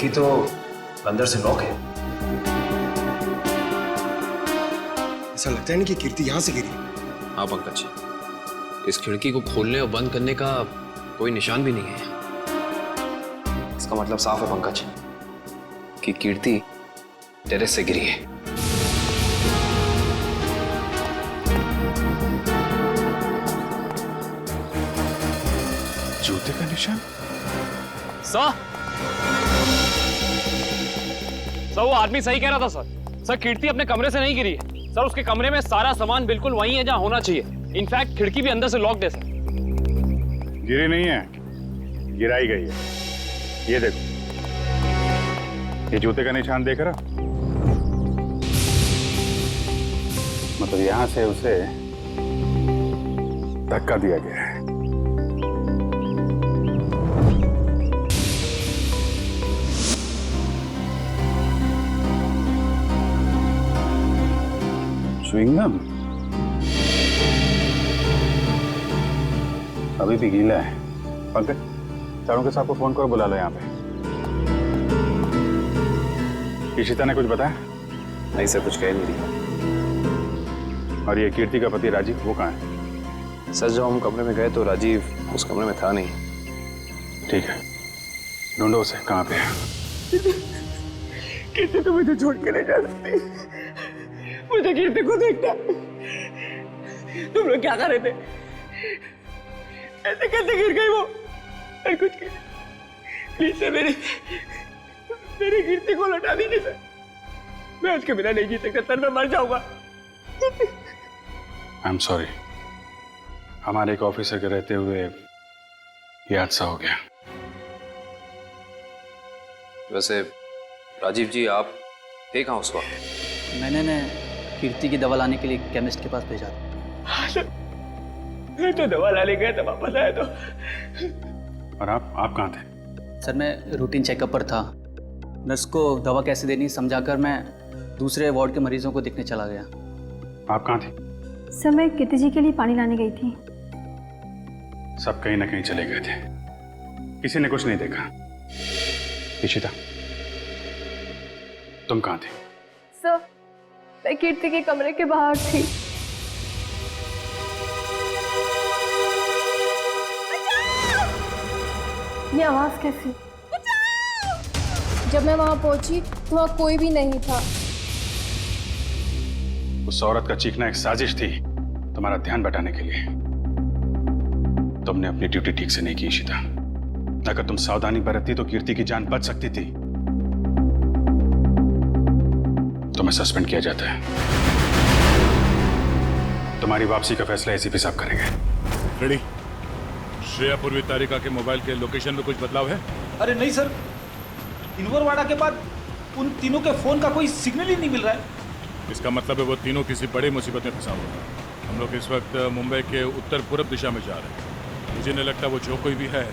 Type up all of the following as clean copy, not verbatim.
खिड़की तो अंदर से लॉक है। ऐसा लगता है नहीं कि कीर्ति यहाँ से गिरी। हाँ पंकज, इस खिड़की को खोलने और बंद करने का कोई निशान भी नहीं है। इसका मतलब साफ है पंकज कि कीर्ति टेरेस से गिरी है। जूते का निशान? सर वो आदमी सही कह रहा था सर। कीर्ति अपने कमरे से नहीं गिरी है सर। उसके कमरे में सारा सामान बिल्कुल वही है जहां होना चाहिए। इनफैक्ट खिड़की भी अंदर से लॉक्ड है सर। गिरी नहीं है, गिराई गई है। ये देखो, ये जूते का निशान देख रहा? मतलब यहां से उसे धक्का दिया गया है। च्युइंगम अभी भी गीला है। पंकज, चारों के साथ को फोन करो, बुला लो यहाँ पे। इशिता ने कुछ बताया? नहीं सर, कुछ कह नहीं रही। और ये कीर्ति का पति राजीव, वो कहाँ है? सर जब हम कमरे में गए तो राजीव उस कमरे में था नहीं। ठीक है, ढूंढो उसे, कहाँ पे है? कीर्ति तो मुझे छोड़ के नहीं जा सकती। मुझे कीर्ति को देखना। तुम लोग क्या कर रहे थे? ऐसे कैसे गिर गई वो? और कुछ प्लीज सर, मेरी कीर्ति को लौटा दीजिए सर। मैं उसके बिना नहीं जी सकता सर, मैं मर जाऊंगा। आई एम सॉरी, हमारे एक ऑफिसर के रहते हुए ये हादसा हो गया। वैसे राजीव जी, आप थे कहाँ उस वक्त? मैंने कीर्ति की दवा लाने के लिए केमिस्ट के पास भेजा था। हाँ सर, मैं तो दवा लाने गया था, वापस आया तो। और आप कहाँ थे? सर मैं रूटीन चेकअप पर था। नर्स को दवा कैसे देनी समझाकर मैं दूसरे वार्ड के मरीजों को देखने चला गया। आप कहाँ थे? सर मैं कीर्ति जी के लिए पानी लाने गई थी। सब कहीं ना कहीं चले गए थे, किसी ने कुछ नहीं देखा। इशिता, तुम कहाँ थे? सर मैं कीर्ति के कमरे के बाहर थी। ये आवाज कैसी? जब मैं वहां पहुंची तो वहां कोई भी नहीं था। उस औरत का चीखना एक साजिश थी, तुम्हारा ध्यान बटाने के लिए। तुमने अपनी ड्यूटी ठीक से नहीं की इशिता। अगर तुम सावधानी बरतती तो कीर्ति की जान बच सकती थी। तुम्हें सस्पेंड किया जाता है। तुम्हारी वापसी का फैसला एसीपी साहब करेंगे। रेडी? श्रेया पूर्वी तारिका के मोबाइल के लोकेशन में कुछ बदलाव है? अरे नहीं सर, इनवरवाड़ा के बाद उन तीनों के फोन का कोई सिग्नल ही नहीं मिल रहा है। इसका मतलब है वो तीनों किसी बड़ी मुसीबत में फंसा हुआ है। हम लोग इस वक्त मुंबई के उत्तर पूर्व दिशा में जा रहे हैं। मुझे नहीं लगता वो जो कोई भी है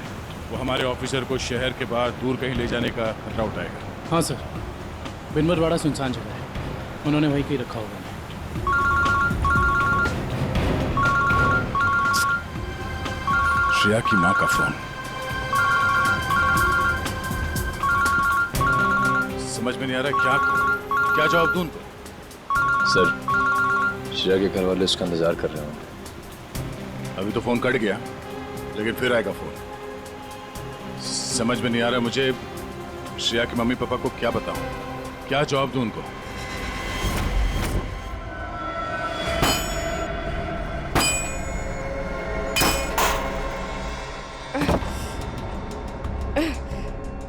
वो हमारे ऑफिसर को शहर के बाहर दूर कहीं ले जाने का खतरा उठाएगा। हाँ सर, बिनवरवाड़ा सुनसान जगह है, उन्होंने वहीं कहीं रखा होगा। श्रेया की माँ का फोन। समझ में नहीं आ रहा क्या जवाब दूं उनको। सर श्रेया के घर वाले उसका इंतजार कर रहे होंगे। अभी तो फोन कट गया, लेकिन फिर आएगा फोन। समझ में नहीं आ रहा मुझे श्रेया के मम्मी पापा को क्या बताऊं, क्या जवाब दूं उनको।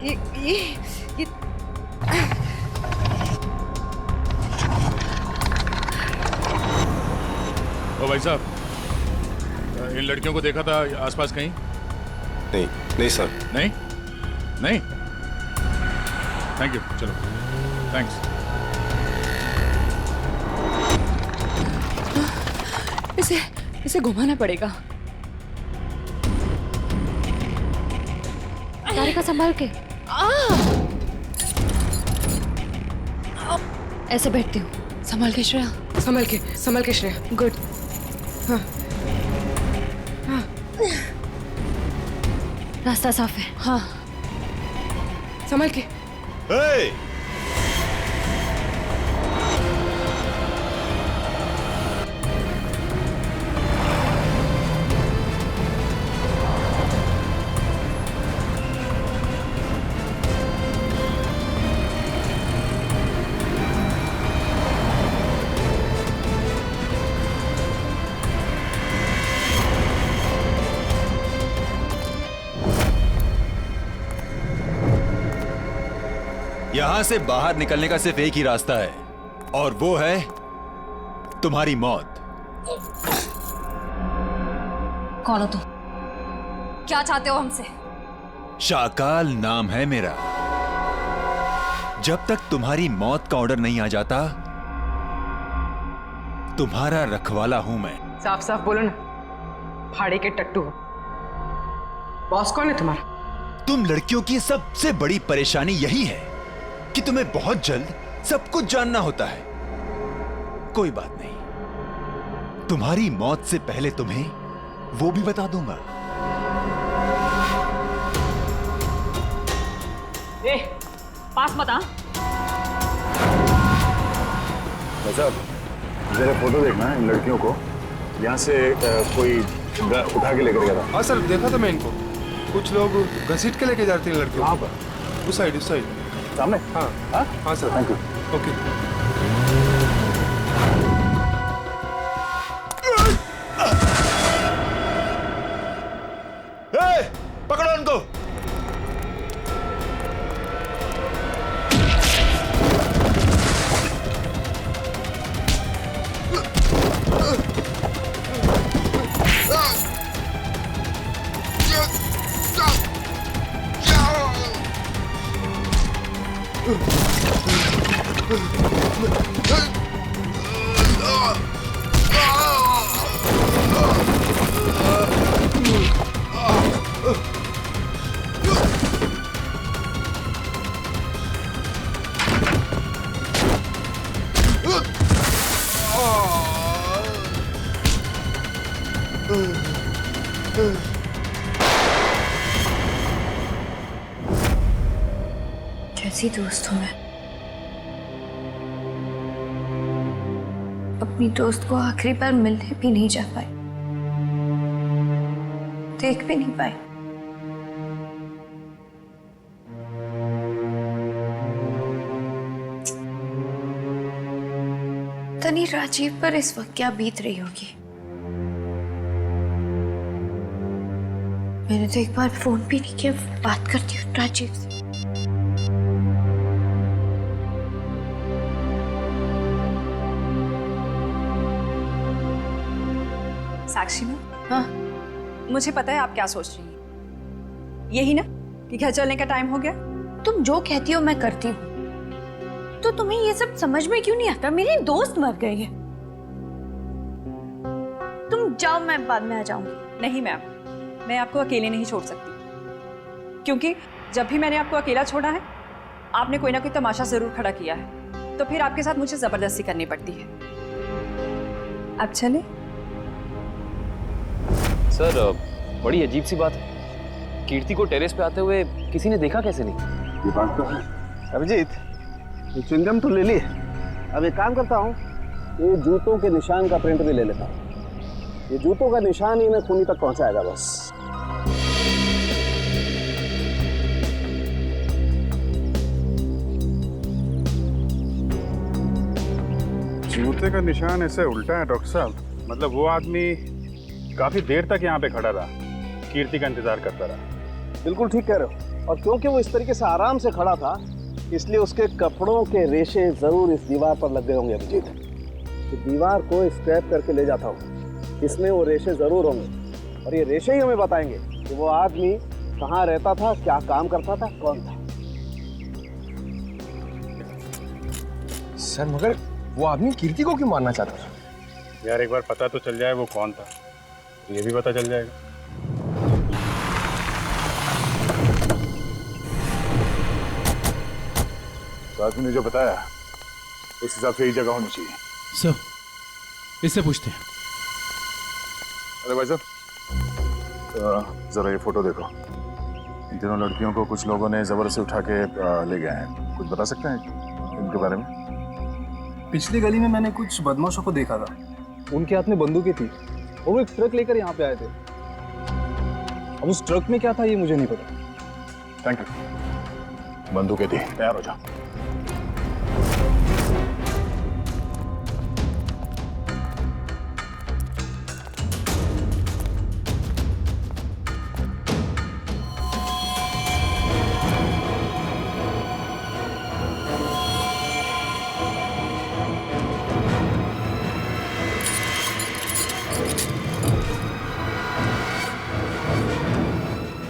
ये ओ भाई साहब, इन लड़कियों को देखा था आसपास कहीं? नहीं सर। नहीं? थैंक यू, चलो थैंक्स। इसे घुमाना पड़ेगा। तारिका संभाल के। ऐसे बैठती हूँ। संभाल के श्रेया। संभाल के श्रेया। गुड। हाँ। रास्ता साफ है। हाँ। संभाल के। Hey! यहां से बाहर निकलने का सिर्फ एक ही रास्ता है और वो है तुम्हारी मौत। कौन हो तुम? क्या चाहते हो हमसे? शाकाल नाम है मेरा। जब तक तुम्हारी मौत का ऑर्डर नहीं आ जाता तुम्हारा रखवाला हूं मैं। साफ साफ बोलो ना, फाड़े के टट्टू हो। बॉस कौन है तुम्हारा? तुम लड़कियों की सबसे बड़ी परेशानी यही है कि तुम्हें बहुत जल्द सब कुछ जानना होता है। कोई बात नहीं, तुम्हारी मौत से पहले तुम्हें वो भी बता दूंगा। ए, पास मत आ। साहब जरा फोटो देखना इन लड़कियों को। यहाँ से कोई उठा के लेकर गया था। हाँ सर, देखा था मैं इनको। कुछ लोग घसीट के लेके जाते हैं लड़कियों। कहाँ पर? उस साइड सामने। हाँ हाँ सर, थैंक यू। ओके। पकड़ो उनको। कैसी दोस्त हूँ मैं? अपनी दोस्त को आखिरी बार मिलने भी नहीं जा पाई, देख भी नहीं पाई। तनी राजीव पर इस वक्त क्या बीत रही होगी। मैंने तो एक बार फोन भी नहीं किया। बात करती हूँ राजीव से। साक्षी में? हाँ, मुझे पता है आप क्या सोच रही हैं। यही ना कि घर चलने का टाइम हो गया। तुम जो कहती हो मैं करती हूँ। तो तुम्हें ये सब समझ में क्यों नहीं आता? मेरी दोस्त मर गई है। तुम जाओ, मैं बाद में आ जाऊंगी। नहीं मैम, मैं आपको अकेले नहीं छोड़ सकती, क्योंकि जब भी मैंने आपको अकेला छोड़ा है आपने कोई ना कोई तमाशा जरूर खड़ा किया है, तो फिर आपके साथ मुझे जबरदस्ती करनी पड़ती है। अब चले। सर, बड़ी अजीब सी बात है, कीर्ति को टेरेस पे आते हुए किसी ने देखा कैसे नहीं? ये बात तो है। अभिजीत, ये च्युइंगम तो ले ली। अब एक काम करता हूँ, ये जूतों के निशान का प्रिंट भी ले लेता हूँ। ये जूतों का निशान ही इन्हें खूनी तक पहुंचाएगा बस। जूते का निशान ऐसे उल्टा है डॉक्टर साहब। मतलब वो आदमी काफी देर तक यहाँ पे खड़ा रहा, कीर्ति का इंतजार करता रहा। बिल्कुल ठीक कह रहे हो। और क्योंकि वो इस तरीके से आराम से खड़ा था, इसलिए उसके कपड़ों के रेशे जरूर इस दीवार पर लग गए होंगे अभिजीत। तो दीवार को स्क्रैप करके ले जाता हूँ, इसमें वो रेशे जरूर होंगे। और ये रेशे ही हमें बताएंगे कि वो आदमी कहाँ रहता था, क्या काम करता था, कौन था। सर मगर वो आदमी कीर्ति को क्यों मारना चाहता था? यार एक बार पता तो चल जाए वो कौन था, ये भी पता चल जाएगा। तो आदमी ने जो बताया उस हिसाब से ही जगह होनी चाहिए। सर, इससे पूछते हैं। अरे भाई साहब, जरा ये फोटो देखो। इन तीनों लड़कियों को कुछ लोगों ने जबरदस्ती उठा के ले गए हैं। कुछ बता सकते हैं इनके बारे में? पिछली गली में मैंने कुछ बदमाशों को देखा था, उनके हाथ में बंदूकें थी और वो एक ट्रक लेकर यहाँ पे आए थे। अब उस ट्रक में क्या था ये मुझे नहीं पता। Thank you. बंदूकें थी, तैयार हो जाओ।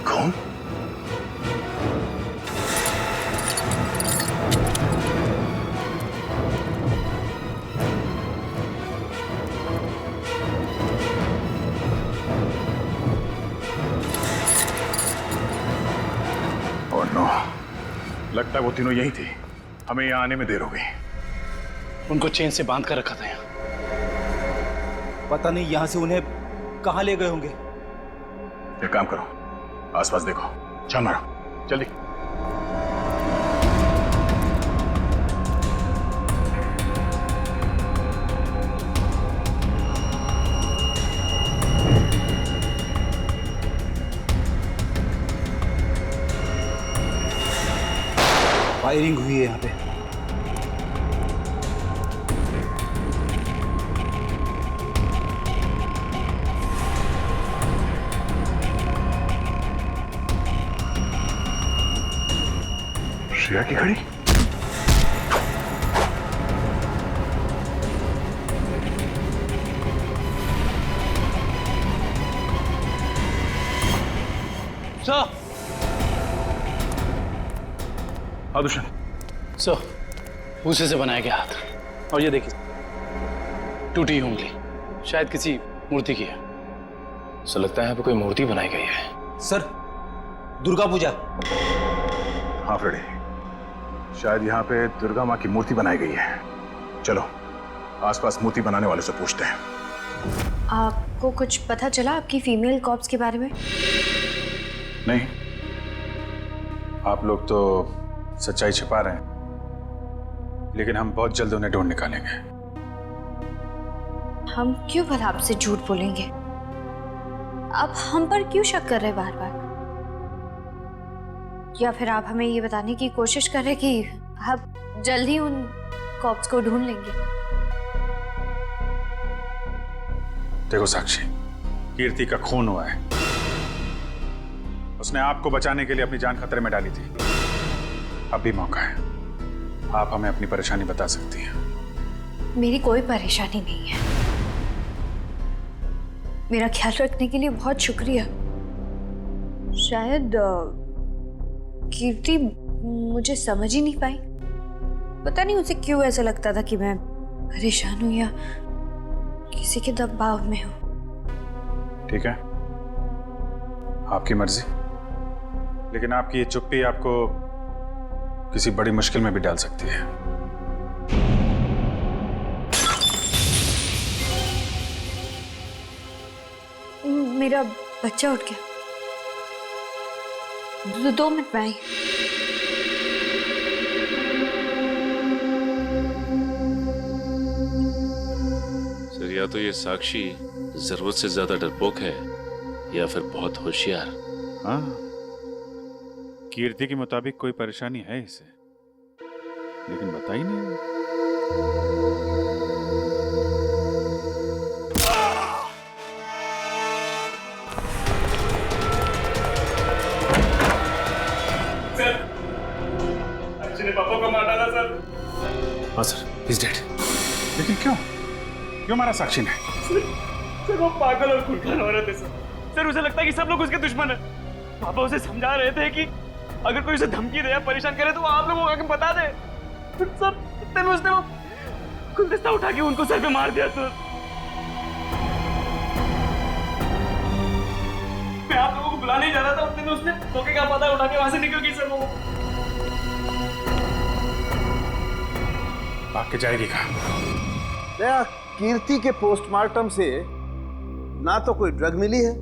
कौन? ओह नो, लगता है वो तीनों यही थी। हमें यहाँ आने में देर हो गई। उनको चेन से बांध कर रखा था यहाँ। पता नहीं यहाँ से उन्हें कहाँ ले गए होंगे। एक काम करो, आसपास देखो, छान मारो जल्दी। फायरिंग हुई है यहाँ पे। श्रेया की घड़ी? सर, हाँ दुष्यंत। सर, भूसे से बनाया गया हाथ, और ये देखिए टूटी हुई उंगली, शायद किसी मूर्ति की है। सो लगता है यहाँ पे कोई मूर्ति बनाई गई है। सर, दुर्गा पूजा। हाँ फ्रेडी, शायद यहाँ पे दुर्गा माँ की मूर्ति बनाई गई है। चलो आसपास मूर्ति बनाने वाले से पूछते हैं। आपको कुछ पता चला आपकी फीमेल कॉप्स के बारे में? नहीं, आप लोग तो सच्चाई छिपा रहे हैं, लेकिन हम बहुत जल्द उन्हें ढूंढ निकालेंगे। हम क्यों भला आपसे झूठ बोलेंगे? आप हम पर क्यों शक कर रहे बार बार? या फिर आप हमें ये बताने की कोशिश कर रहे कि आप जल्द ही उन कॉप्स को ढूंढ लेंगे? देखो साक्षी, कीर्ति का खून हुआ है। उसने आपको बचाने के लिए अपनी जान खतरे में डाली थी। अब भी मौका है, आप हमें अपनी परेशानी बता सकती हैं। मेरी कोई परेशानी नहीं है। मेरा ख्याल रखने के लिए बहुत शुक्रिया। शायद कीर्ति मुझे समझ ही नहीं पाई। पता नहीं उसे क्यों ऐसा लगता था कि मैं परेशान हूं या किसी के दबाव में हूं। ठीक है, आपकी मर्जी, लेकिन आपकी ये चुप्पी आपको किसी बड़ी मुश्किल में भी डाल सकती है। मेरा बच्चा उठ गया। 2 मिनट में आई। सर, या तो ये साक्षी जरूरत से ज्यादा डरपोक है या फिर बहुत होशियार। हाँ, कीर्ति के मुताबिक कोई परेशानी है इसे, लेकिन बता ही नहीं। ने पापा को मार डाला सर। हाँ सर, he's dead। लेकिन क्यों? क्यों मारा साक्षी ने? सर वो पागल और खुलखान औरत है सर। सर उसे लगता है कि सब लोग उसके दुश्मन है। पापा उसे समझा रहे थे कि अगर कोई उसे धमकी दे या परेशान करे तो वो आप लोगों को आके बता दे। सर इतने में उसने वो गुलदस्ता उठा के उनको सर पे मार दिया सर। मैं आप लोगों को बुलाने ही जा रहा था, उतने में उसने धोखे का पता उठा के वहां से निकल गई सर। वो भाग के जाएगी कहाँ? कीर्ति के पोस्टमार्टम से ना तो कोई ड्रग मिली है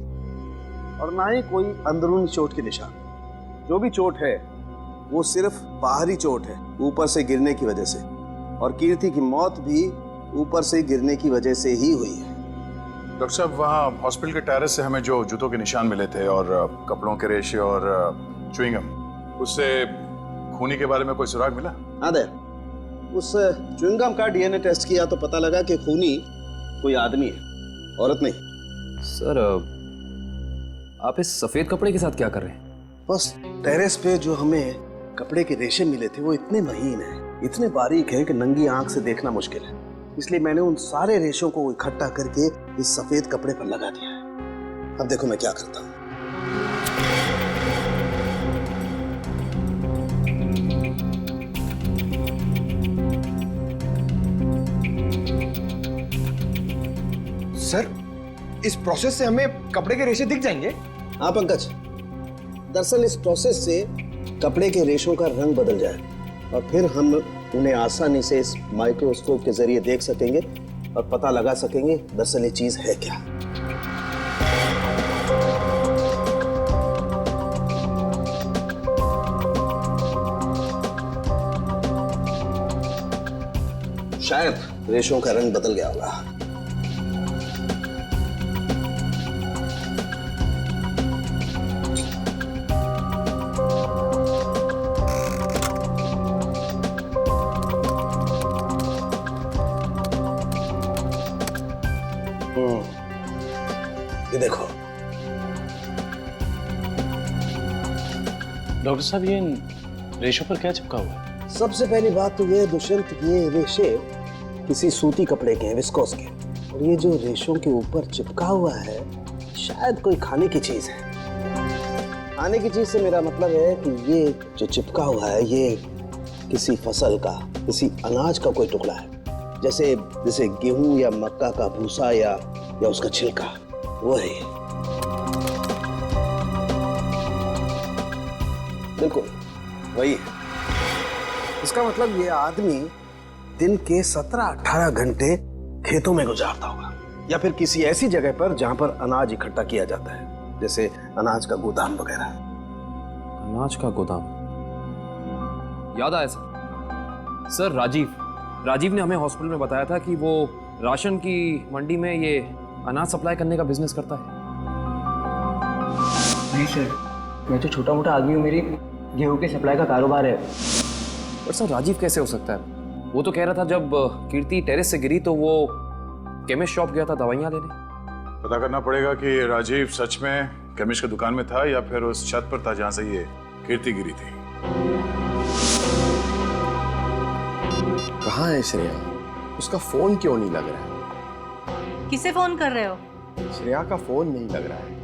और ना ही कोई अंदरूनी चोट के निशान। जो भी चोट है वो सिर्फ बाहरी चोट है, ऊपर से गिरने की वजह से, और कीर्ति की मौत भी ऊपर से गिरने की वजह से ही हुई है। डॉक्टर साहब, वहाँ हॉस्पिटल के टेरेस से हमें जो जूतों के निशान मिले थे और कपड़ों के रेशे और च्युइंगम, उससे खूनी के बारे में कोई सुराग मिला? हाँ दे, उस च्युइंगम का डीएनए टेस्ट किया तो पता लगा कि खूनी कोई आदमी है, औरत नहीं। सर आप इस सफेद कपड़े के साथ क्या कर रहे हैं? बस टेरेस पे जो हमें कपड़े के रेशे मिले थे वो इतने महीन हैं, इतने बारीक हैं कि नंगी आंख से देखना मुश्किल है। इसलिए मैंने उन सारे रेशों को इकट्ठा करके इस सफेद कपड़े पर लगा दिया है। अब देखो मैं क्या करता हूँ। सर, इस प्रोसेस से हमें कपड़े के रेशे दिख जाएंगे? हाँ पंकज, दरअसल इस प्रोसेस से कपड़े के रेशों का रंग बदल जाए और फिर हम उन्हें आसानी से इस माइक्रोस्कोप के जरिए देख सकेंगे और पता लगा सकेंगे दरअसल ये चीज है क्या। शायद रेशों का रंग बदल गया होगा। ये देखो डॉक्टर साहब, ये इन रेशों पर क्या चिपका हुआ है? सबसे पहली बात तो ये दुष्यंत, ये रेशे किसी सूती कपड़े के हैं, विस्कोस के, और ये जो रेशों के ऊपर चिपका हुआ है शायद कोई खाने की चीज है। खाने की चीज से मेरा मतलब है कि ये जो चिपका हुआ है ये किसी फसल का, किसी अनाज का कोई टुकड़ा है, जैसे गेहूं या मक्का का भूसा या उसका छिलका, वो है ये। बिल्कुल वही है। इसका मतलब ये आदमी दिन के 17-18 घंटे खेतों में गुजारता होगा, या फिर किसी ऐसी जगह पर जहां पर अनाज इकट्ठा किया जाता है, जैसे अनाज का गोदाम वगैरह। अनाज का गोदाम, याद आया सर, राजीव ने हमें हॉस्पिटल में बताया था कि वो राशन की मंडी में ये अनाज सप्लाई करने का बिजनेस करता है। नहीं सर, मैं तो छोटा मोटा आदमी हूँ, मेरी गेहूं के सप्लाई का कारोबार है। पर सर राजीव कैसे हो सकता है? वो तो कह रहा था जब कीर्ति टेरेस से गिरी तो वो केमिस्ट शॉप गया था दवाइयाँ लेने। पता करना पड़ेगा कि राजीव सच में केमिस्ट की दुकान में था या फिर उस छत पर था जहां से ये कीर्ति गिरी थी। कहाँ है श्रेया? उसका फोन क्यों नहीं लग रहा है? किसे फोन कर रहे हो? श्रेया का फोन नहीं लग रहा है।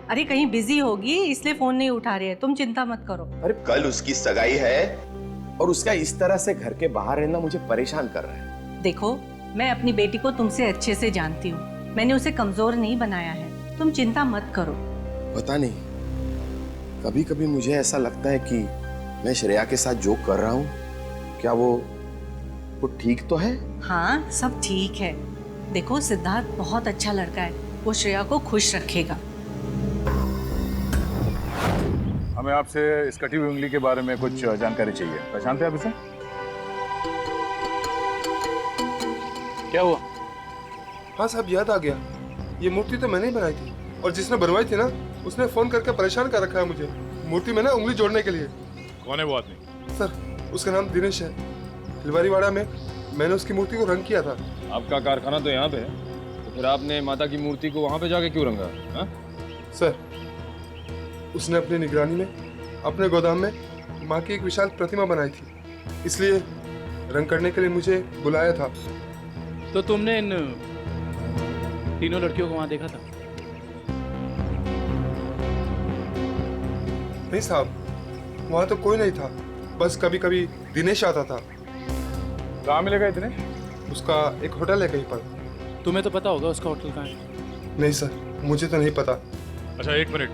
अरे कहीं बिजी होगी इसलिए फोन नहीं उठा रही है, तुम चिंता मत करो। अरे कल उसकी सगाई है और उसका इस तरह से घर के बाहर रहना मुझे परेशान कर रहा है। देखो, मैं अपनी बेटी को तुमसे अच्छे से जानती हूँ, मैंने उसे कमजोर नहीं बनाया है, तुम चिंता मत करो। पता नहीं, कभी कभी मुझे ऐसा लगता है कि मैं श्रेया के साथ जो कर रहा हूँ, क्या वो ठीक तो है? हाँ, सब ठीक है। देखो, सिद्धार्थ बहुत अच्छा लड़का है, वो श्रेया को खुश रखेगा। हमें आपसे इस कटी हुई उंगली के बारे में कुछ जानकारी चाहिए। पहचानते हैं आप इसे? क्या हुआ? हाँ साहब, याद आ गया। ये मूर्ति तो मैंने ही बनाई थी, और जिसने बनवाई थी ना उसने फोन करके परेशान कर रखा है मुझे मूर्ति में ना उंगली जोड़ने के लिए। कौन है वो आदमी? सर, उसका नाम दिनेश है। फुलवारीवाड़ा में मैंने उसकी मूर्ति को रंग किया था। आपका कारखाना तो यहाँ पे है, तो फिर आपने माता की मूर्ति को वहाँ पे जाके क्यों रंगा? हा? सर, उसने अपनी निगरानी में अपने गोदाम में माँ की एक विशाल प्रतिमा बनाई थी, इसलिए रंग करने के लिए मुझे बुलाया था। तो तुमने इन तीनों लड़कियों को वहाँ देखा था? नहीं साहब, वहाँ तो कोई नहीं था, बस कभी कभी दिनेश आता था। कहाँ मिलेगा दिनेश? उसका एक होटल है कहीं पर। तुम्हें तो पता होगा उसका होटल कहाँ है? नहीं सर, मुझे तो नहीं पता। अच्छा एक मिनट,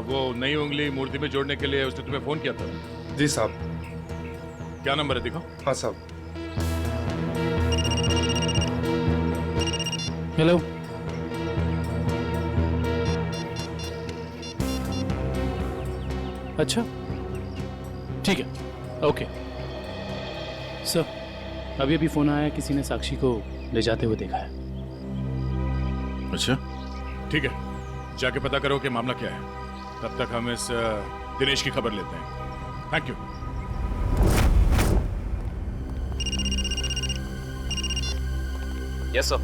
वो नई उंगली मूर्ति में जोड़ने के लिए उसने तुम्हें फोन किया था? जी साहब। क्या नंबर है दिखाओ। हाँ साहब। हेलो, अच्छा ठीक है, ओके सर। अभी अभी फोन आया, किसी ने साक्षी को ले जाते हुए देखा है। अच्छा ठीक है, जाके पता करो कि मामला क्या है। तब तक हम इस दिनेश की खबर लेते हैं। Thank you. यस सर,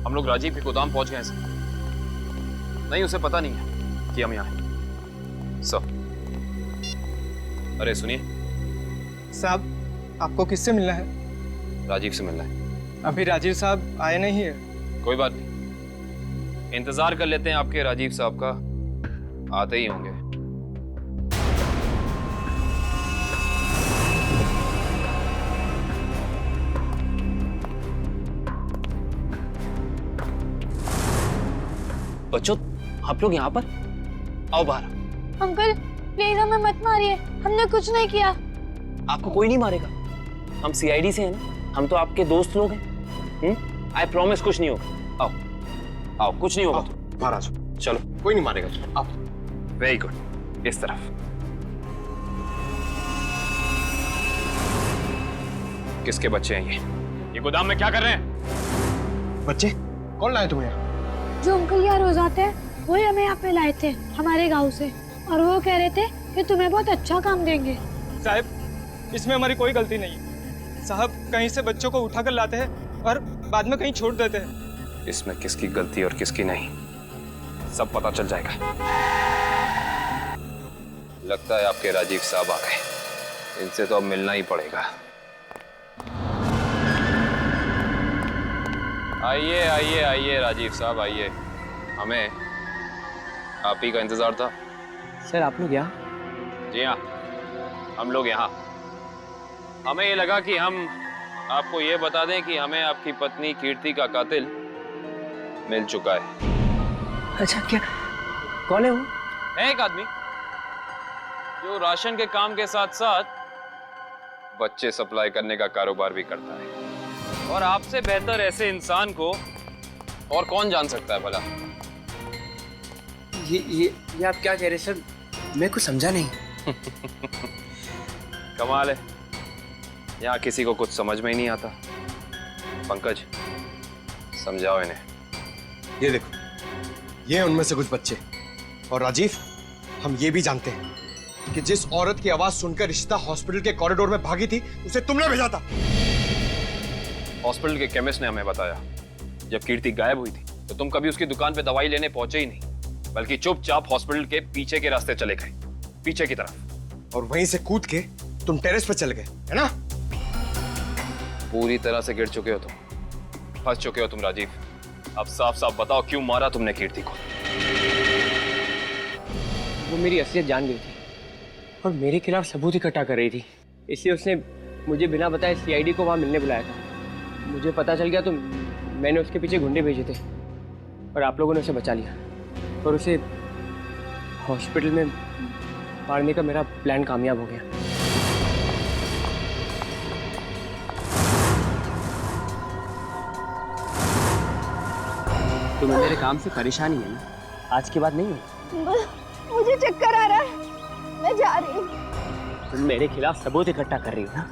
हम लोग राजीव के गोदाम पहुंच गए हैं सर। नहीं, उसे पता नहीं है कि हम यहाँ हैं सर। अरे सुनिए साहब, आपको किससे मिलना है? राजीव से मिलना है। अभी राजीव साहब आए नहीं है। कोई बात नहीं, इंतजार कर लेते हैं आपके राजीव साहब का, आते ही होंगे। बच्चों, आप लोग यहाँ पर आओ बाहर। अंकल प्लीज हमें मत मारिए, हमने कुछ नहीं किया। आपको कोई नहीं मारेगा, हम सीआईडी से हैं ना, हम तो आपके दोस्त लोग हैं। आई प्रॉमिस कुछ नहीं होगा। आओ आओ, कुछ नहीं होगा। बाहर आ जाओ, चलो, कोई नहीं मारेगा। आओ, वेरी गुड, इस तरफ। किसके बच्चे हैं ये गोदाम में क्या कर रहे हैं? बच्चे कौन लाए तुम्हें? जो अंकल यहाँ रोज आते हैं वही हमें यहाँ पे लाए थे हमारे गांव से, और वो कह रहे थे कि तुम्हें बहुत अच्छा काम देंगे। साहब, इसमें हमारी कोई गलती नहीं है। साहब कहीं से बच्चों को उठाकर लाते हैं और बाद में कहीं छोड़ देते हैं। इसमें किसकी गलती और किसकी नहीं, सब पता चल जाएगा। लगता है आपके राजीव साहब आ गए, इनसे तो अब मिलना ही पड़ेगा। आइए आइए आइए राजीव साहब, आइए। हमें आप ही का इंतजार था। सर आप लोग यहाँ? जी हाँ, हम लोग यहाँ। हमें ये लगा कि हम आपको ये बता दें कि हमें आपकी पत्नी कीर्ति का कातिल मिल चुका है। अच्छा, क्या कौन है वो? है एक आदमी जो राशन के काम के साथ साथ बच्चे सप्लाई करने का कारोबार भी करता है, और आपसे बेहतर ऐसे इंसान को और कौन जान सकता है भला? ये आप क्या कह रहे हैं सर? मैं कुछ समझा नहीं। कमाल है, यहाँ किसी को कुछ समझ में ही नहीं आता। पंकज, समझाओ इन्हें। ये देखो, ये उनमें से कुछ बच्चे। और राजीव, हम ये भी जानते हैं कि जिस औरत की आवाज सुनकर रिश्ता हॉस्पिटल के कॉरिडोर में भागी थी, उसे तुमने भेजा था। हॉस्पिटल के केमिस्ट ने हमें बताया, जब कीर्ति गायब हुई थी तो तुम कभी उसकी दुकान पे दवाई लेने पहुंचे ही नहीं, बल्कि चुपचाप हॉस्पिटल के पीछे के रास्ते चले गए, पीछे की तरफ। और वहीं से कूद के तुम टेरेस पर चले गए, है ना? पूरी तरह से गिर चुके हो तुम, फंस चुके हो तुम राजीव। अब साफ साफ बताओ, क्यों मारा तुमने कीर्ति को? वो मेरी असलियत जान गई थी और मेरे खिलाफ सबूत इकट्ठा कर रही थी, इसलिए उसने मुझे बिना बताए सीआईडी को वहाँ मिलने बुलाया था। मुझे पता चल गया तो मैंने उसके पीछे गुंडे भेजे थे और आप लोगों ने उसे बचा लिया, और उसे हॉस्पिटल में मारने का मेरा प्लान कामयाब हो गया। तुम्हें मेरे काम से परेशानी है ना? आज की बात नहीं है। मुझे चक्कर आ रहा है, मैं जा रही हूँ। तुम मेरे खिलाफ सबूत इकट्ठा कर रही हो ना?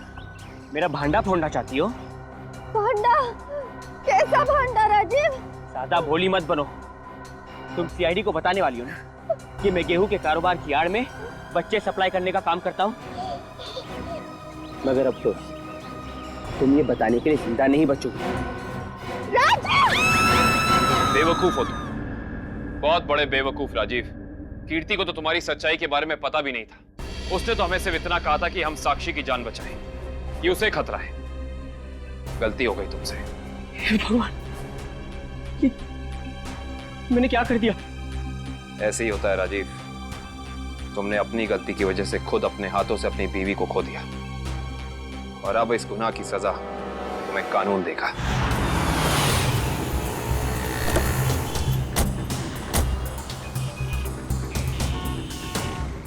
मेरा भांडा फोड़ना चाहती हो? भांडा? कैसा भांडा राजीव? ज्यादा भोली मत बनो। तुम सीआईडी को बताने वाली हो ना कि मैं गेहूं के कारोबार की आड़ में बच्चे सप्लाई करने का काम करता हूँ? मगर अफसोस, तुम ये बताने के लिए जिंदा नहीं बचोगे। बेवकूफ हो तुम, बहुत बड़े बेवकूफ राजीव। कीर्ति को तो तुम्हारी सच्चाई के बारे में पता भी नहीं था। उसने तो हमें सिर्फ इतना कहा था कि हम साक्षी की जान बचाएं, ये उसे खतरा है। गलती हो गई तुमसे। भगवान, मैंने क्या कर दिया? ऐसे ही होता है राजीव, तुमने अपनी गलती की वजह से खुद अपने हाथों से अपनी बीवी को खो दिया, और अब इस गुनाह की सजा तुम्हें कानून देगा।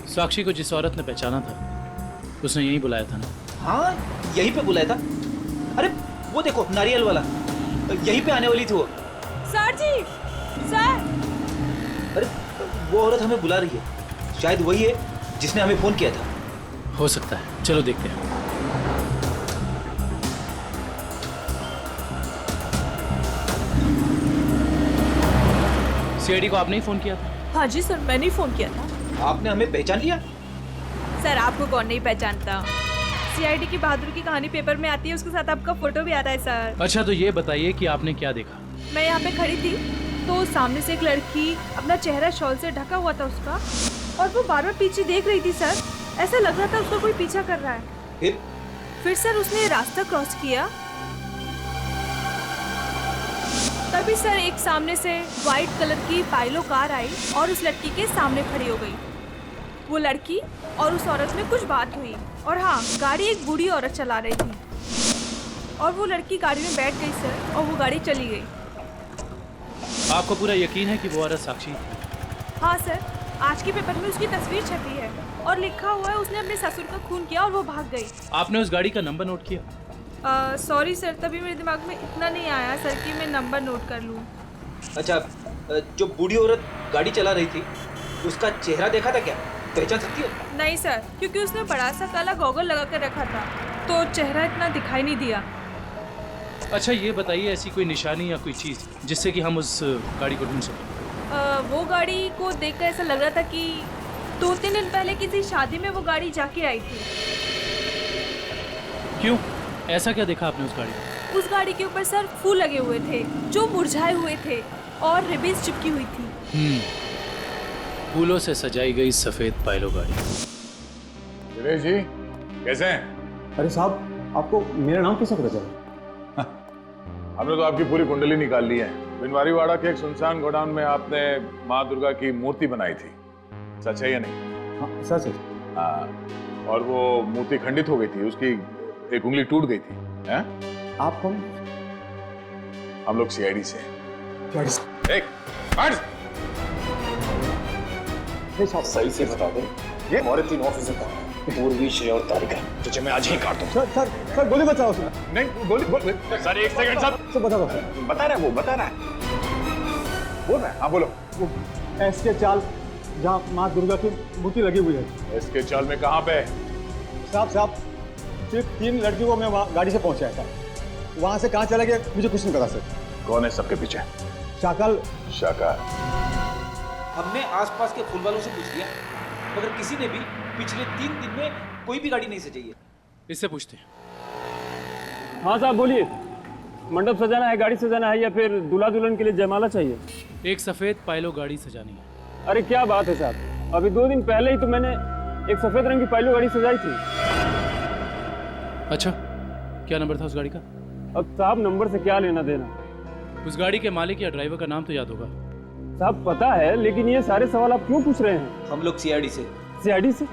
साक्षी को जिस औरत ने पहचाना था उसने यहीं बुलाया था ना? हाँ, यहीं पे बुलाया था। अरे वो देखो, नारियल वाला, यहीं पे आने वाली थी वो। सर जी, सर। अरे वो औरत हमें बुला रही है, शायद वही है जिसने हमें फोन किया था। हो सकता है, चलो देखते हैं। सीआईडी को आपने ही फोन किया था? हाँ जी सर, मैंने ही फोन किया था। आपने हमें पहचान लिया? सर आपको कौन नहीं पहचानता? सीआईडी की बहादुर की कहानी पेपर में आती है, उसके साथ आपका फोटो भी आता है सर। अच्छा, तो ये बताइए कि आपने क्या देखा? मैं यहाँ पे खड़ी थी तो सामने से एक लड़की, अपना चेहरा शॉल से ढका हुआ था उसका, और वो बार बार पीछे देख रही थी सर। ऐसा लग रहा था उसको कोई पीछा कर रहा है। फिर सर उसने रास्ता क्रॉस किया, तभी सर एक सामने से व्हाइट कलर की पाइलो कार आई और उस लड़की के सामने खड़ी हो गई। वो लड़की और उस औरत में कुछ बात हुई, और हाँ, गाड़ी एक बूढ़ी औरत चला रही थी, और वो लड़की गाड़ी में बैठ गई सर, और वो गाड़ी चली गई। आपको पूरा यकीन है कि वो औरत साक्षी? हाँ सर, आज के पेपर में उसकी तस्वीर छपी है और लिखा हुआ है उसने अपने ससुर का खून किया और वो भाग गई। आपने उस गाड़ी का नंबर नोट किया? सॉरी सर, तभी मेरे दिमाग में इतना नहीं आया सर कि मैं नंबर नोट कर लूँ। अच्छा, जो बूढ़ी औरत गाड़ी चला रही थी, उसका चेहरा देखा था क्या? पहचान सकती हो? नहीं सर, क्योंकि उसने बड़ा सा काला गॉगल लगा कर रखा था, तो चेहरा इतना दिखाई नहीं दिया। अच्छा, ये बताइए ऐसी कोई निशानी या कोई चीज़ जिससे कि हम उस गाड़ी को ढूंढ सकें? वो गाड़ी को देखकर ऐसा लग रहा था कि 2-3 दिन पहले किसी शादी में वो गाड़ी जाके आई थी। क्यों? ऐसा क्या देखा आपने उस गाड़ी में? उस गाड़ी के ऊपर सर फूल लगे हुए थे जो मुरझाए हुए थे और रिबन्स चिपकी हुई थी। फूलों से सजाई गई सफेद पाइलो गाड़ी। सुरेश जी, कैसे हैं? अरे साहब, आपको मेरा नाम कैसे पता चला? हमने तो आपकी पूरी कुंडली निकाल ली है। बिनवारीवाड़ा के एक सुनसान गोडाउन में आपने माँ दुर्गा की मूर्ति बनाई थी, सच है या नहीं? हाँ, सच है। हाँ, और वो मूर्ति खंडित हो गई थी, उसकी एक उंगली टूट गई थी। हैं? आप कौन? हम लोग सीआईडी से हैं। सही से बता दो, ये हमारे 3 ऑफिसर कहाँ हैं? पूर्वी, श्रेय और तारिका। तुझे मैं आज ही काट दूं। सर गोली बचाओ उसमें। नहीं, गोली सर, एक सेकंड सर। बता रहा है वो, बता रहा है। बोल रहा है? हाँ बोलो। वो एसके चाल जहाँ माँ दुर्गा की मूर्ति लगी हुई है। एसके चाल में कहाँ पे? साहब, सिर्फ 3 लड़कियों को मैं वहाँ गाड़ी से पहुँचाया था। वहाँ से कहाँ चला गया मुझे कुछ नहीं पता सर। कौन है सबके पीछे? शाकाल। हमने आसपास के फूल वालों से पूछ लिया, मगर किसी ने भी पिछले 3 दिन में कोई भी गाड़ी नहीं सजाई है। इससे पूछते हैं। हाँ साहब बोलिए, मंडप सजाना है, गाड़ी सजाना है, या फिर दूल्हा दुल्हन के लिए जयमाला चाहिए? एक सफेद पाइलो गाड़ी सजानी है। अरे क्या बात है साहब, अभी 2 दिन पहले ही तो मैंने एक सफेद रंग की पाइलो गाड़ी सजाई थी। अच्छा, क्या नंबर था उस गाड़ी का? अब साहब नंबर से क्या लेना देना? उस गाड़ी के मालिक या ड्राइवर का नाम तो याद होगा? साहब पता है, लेकिन ये सारे सवाल आप क्यों पूछ रहे हैं? हम लोग सीआईडी से। सीआईडी से?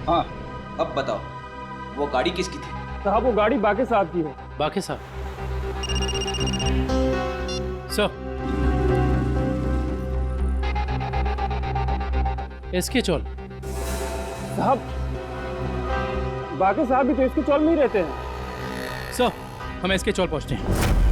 हाँ, अब बताओ वो गाड़ी किसकी थी? साहब वो गाड़ी बाके साहब की है। बाके साहब? सर, इसके चौल? साहब बाके साहब भी तो इसके चौल में ही रहते हैं। सर, हम इसके चौल पहुंचते हैं।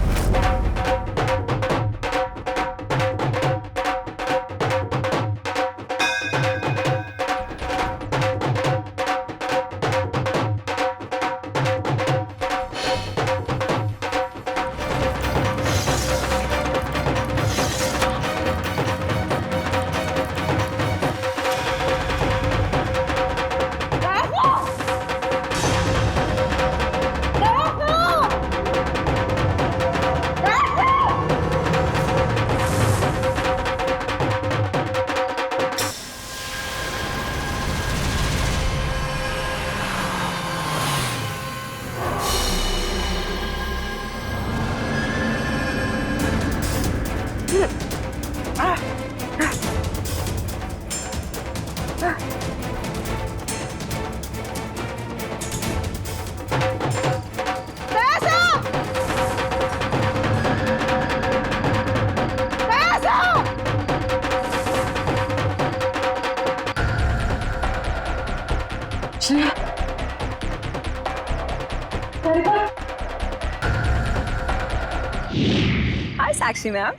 हाय साक्षी मैम,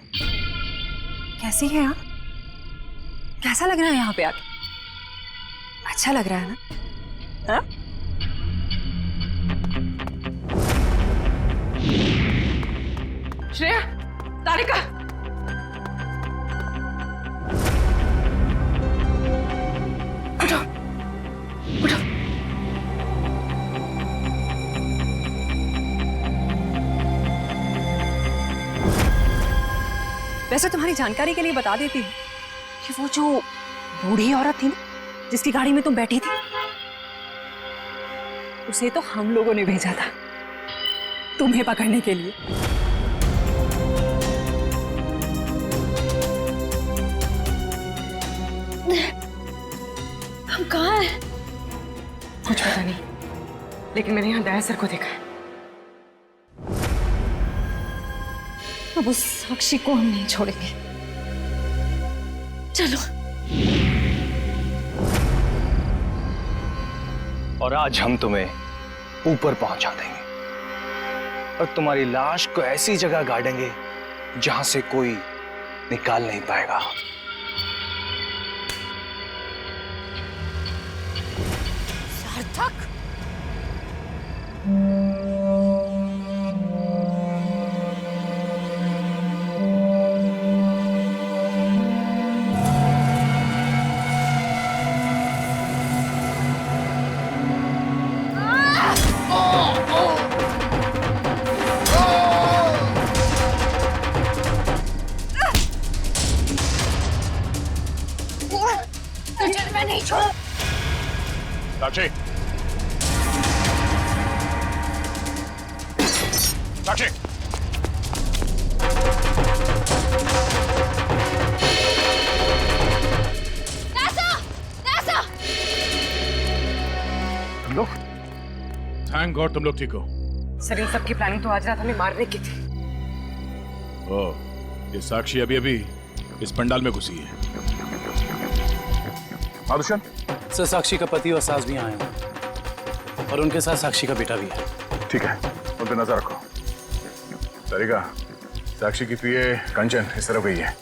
कैसी है आप? कैसा लग रहा है यहाँ पे आके? अच्छा लग रहा है ना? हाँ? श्रेया, तारिका, उठो, उठो। वैसे तुम्हारी जानकारी के लिए बता देती हूँ कि वो जो बूढ़ी औरत थी ना, जिसकी गाड़ी में तुम बैठी थी, उसे तो हम लोगों ने भेजा था तुम्हें पकड़ने के लिए। हम कहाँ हैं? कुछ पता नहीं, लेकिन मैंने यहाँ दया सर को देखा है। अब उस साक्षी को हम नहीं छोड़ेंगे। चलो। और आज हम तुम्हें ऊपर पहुंचा देंगे और तुम्हारी लाश को ऐसी जगह गाड़ेंगे जहां से कोई निकाल नहीं पाएगा। सार्थक, तुझे मैं नहीं छोड़। साक्षी, साक्षी, तुम लोग? थैंक गॉड तुम लोग ठीक हो। सर, इन सब की प्लानिंग तो आज रात हमें मारने की थी। ओह, ये साक्षी अभी अभी इस पंडाल में घुसी है। माधुशन? सर, साक्षी का पति और सास भी आए हैं और उनके साथ साक्षी का बेटा भी है। ठीक है, उन पे नजर रखो। तारिका, साक्षी की पीए कंचन इस तरफ गई है,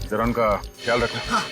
जरा उनका ख्याल रखना। हाँ।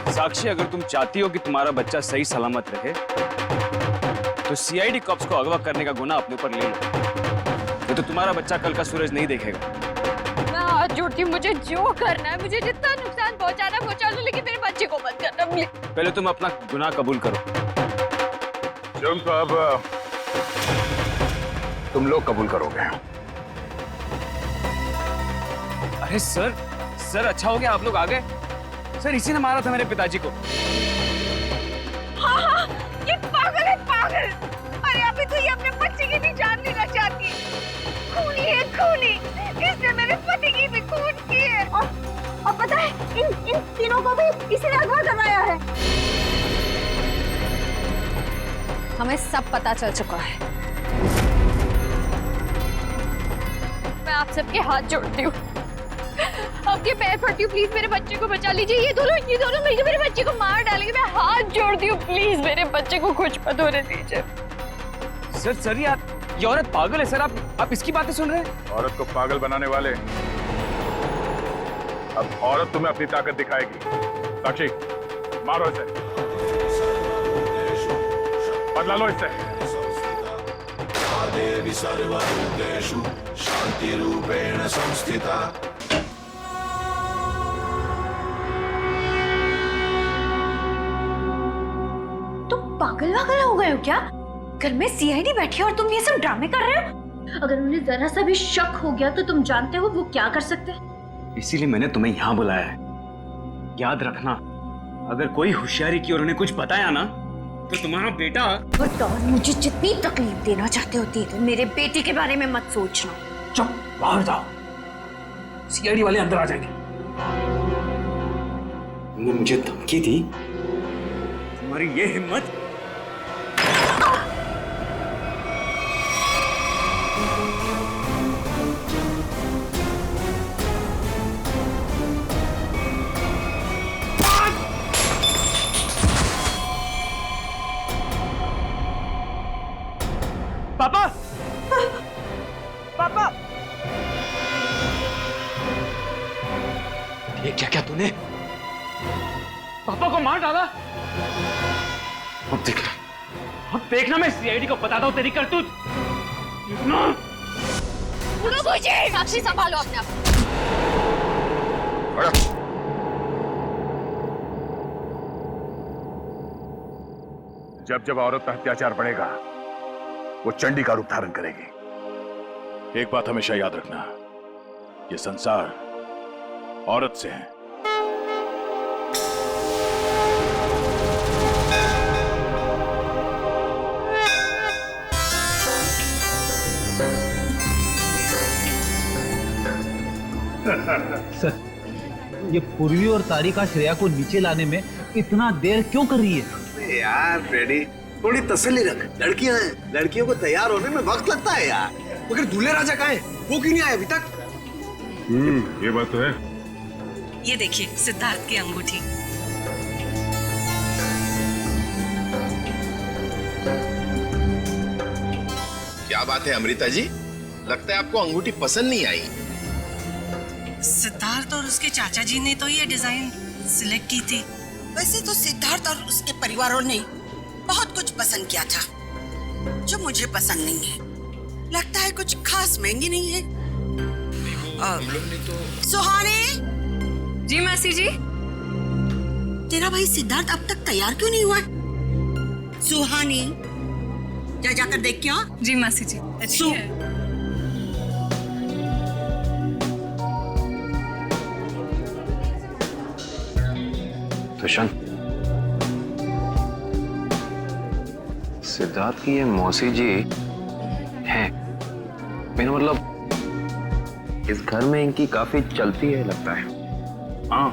साक्षी, अगर तुम चाहती हो कि तुम्हारा बच्चा सही सलामत रहे तो सीआईडी कॉप्स को अगवा करने का गुनाह अपने ऊपर ले लो। ये तो तुम्हारा बच्चा कल का सूरज नहीं देखेगा। मैं हाथ जोड़ती हूँ, मुझे जो करना है, मुझे जितना नुकसान पहुंचाना पहुंचा लो, लेकिन मेरे बच्चे को मत करना प्लीज। पहले तुम अपना गुनाह कबूल करो। जुर्म तो अब तुम लोग कबूल करोगे। अरे सर, अच्छा हो गया आप लोग आ गए। सर, इसी ने मारा था मेरे पिताजी को। हाँ, ये पागल है, पागल। अरे अभी तो ये अपने बच्चे की भी जान लेना चाहती है। खूनी है, खूनी। इसने मेरे पति की भी खून की है। और पता है, इन तीनों को भी इसी ने अगवा करवाया है। हमें सब पता चल चुका है। मैं आप सबके हाथ जोड़ती हूँ, आपके पैर पड़ती हूँ, प्लीज मेरे बच्चे को बचा लीजिए। ये दोनों मिलकर मेरे बच्चे को मार डालेंगे। मैं हाथ जोड़ती हूँ, प्लीज मेरे बच्चे को कुछ मत होने दीजिए। सर यार, ये औरत पागल है सर। आप इसकी बातें सुन रहे हैं? औरत को पागल बनाने वाले, अब औरत तुम्हें अपनी ताकत दिखाएगी। साक्षी, मारो इसे, बदला लो इससे। देवी सर्वभूतेषु शांति रूपेण संस्थिता। पागल वागल हो गए हो क्या? घर में सीआईडी बैठी है और तुम ये सब ड्रामे कर रहे हो? अगर उन्हें जरा सा भी शक हो गया तो तुम जानते हो वो क्या कर सकते हैं। इसीलिए मैंने तुम्हें यहाँ बुलाया है। याद रखना, अगर कोई होशियारी की और उन्हें कुछ बताया ना तो तुम्हारा बेटा। और मुझे जितनी तकलीफ देना चाहते होती है तो मेरे बेटे के बारे में मत सोचना। चुप, बाहर जाओ, सीआईडी वाले अंदर आ जाएंगे। तुमने मुझे धमकी दी? तुम्हारी ये हिम्मत? क्या क्या तूने? पापा को मार डाला। अब देख, अब देखना मैं सीआईडी को बताता हूँ तेरी करतूत। साक्षी संभालो अपने आप। जब जब औरत पर अत्याचार बढ़ेगा वो चंडी का रूप धारण करेगी। एक बात हमेशा याद रखना, ये संसार औरत से है। सर, ये पूर्वी और तारिका श्रेया को नीचे लाने में इतना देर क्यों कर रही है? यार फ्रेडी, थोड़ी तसल्ली रख। लड़कियां हैं, लड़कियों को तैयार होने में वक्त लगता है यार। मगर दूल्हे राजा कहाँ है? वो क्यों नहीं आया अभी तक? ये बात तो है। ये देखिए सिद्धार्थ की अंगूठी। क्या बात है अमृता जी, लगता है आपको अंगूठी पसंद नहीं आई। सिद्धार्थ और उसके चाचा जी ने तो ये डिजाइन सिलेक्ट की थी। वैसे तो सिद्धार्थ और उसके परिवारों ने बहुत कुछ पसंद किया था जो मुझे पसंद नहीं है। लगता है कुछ खास महंगी नहीं है। हम लोग ने तो सुहानी। जी मासी जी। तेरा भाई सिद्धार्थ अब तक तैयार क्यों नहीं हुआ? सुहानी, जा जाकर देख क्या? जी मासी जी। तुषार, सिद्धार्थ की ये मौसी जी हैं। मेरा मतलब इस घर में इनकी काफी चलती है लगता है। हाँ,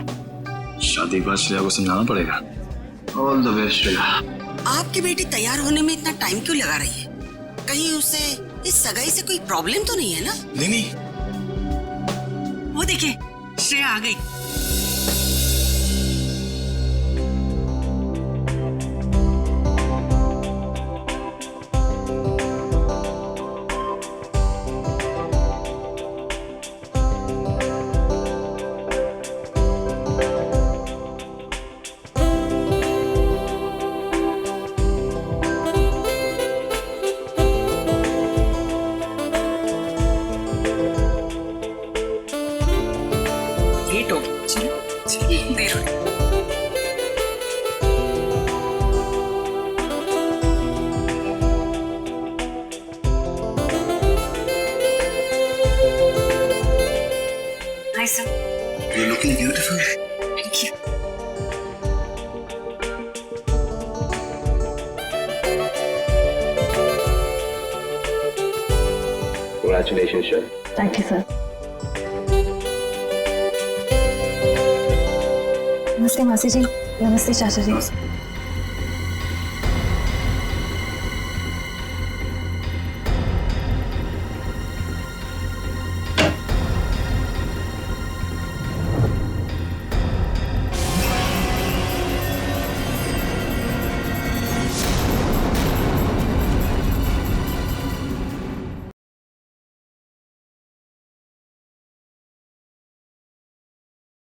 शादी के बाद श्रेया को समझाना पड़ेगा। All the best Shreya. आपकी बेटी तैयार होने में इतना टाइम क्यों लगा रही है? कहीं उसे इस सगाई से कोई प्रॉब्लम तो नहीं है ना? नहीं। वो देखिए श्रेया आ गई। You're looking beautiful. Thank you. Congratulations, sir. Thank you sir. नमस्ते मासी जी। नमस्ते चाचा जी।